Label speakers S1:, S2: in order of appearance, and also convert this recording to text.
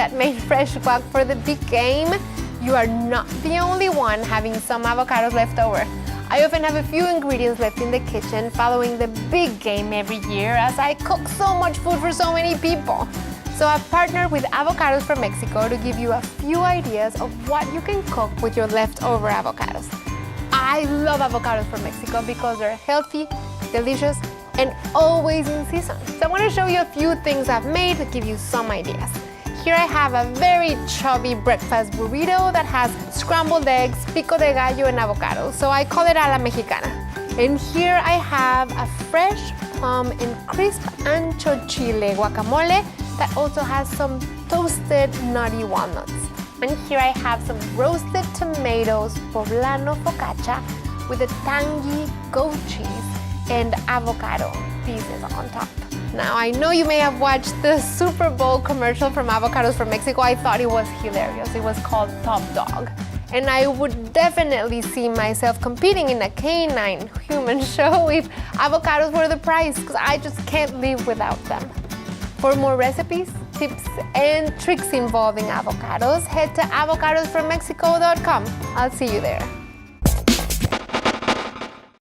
S1: that made fresh guac for the big game, you are not the only one having some avocados left over. I often have a few ingredients left in the kitchen following the big game every year as I cook so much food for so many people. So I've partnered with Avocados from Mexico to give you a few ideas of what you can cook with your leftover avocados. I love avocados from Mexico because they're healthy, delicious, and always in season. So I want to show you a few things I've made to give you some ideas. Here I have a very chubby breakfast burrito that has scrambled eggs, pico de gallo, and avocado. So I call it a la mexicana. And here I have a fresh plum and crisp ancho chile guacamole that also has some toasted nutty walnuts. And here I have some roasted tomatoes, poblano focaccia, with a tangy goat cheese and avocado pieces on top. Now, I know you may have watched the Super Bowl commercial from Avocados from Mexico. I thought it was hilarious. It was called Top Dog. And I would definitely see myself competing in a canine human show if avocados were the prize, because I just can't live without them. For more recipes, tips, and tricks involving avocados, head to avocadosfrommexico.com. I'll see you there.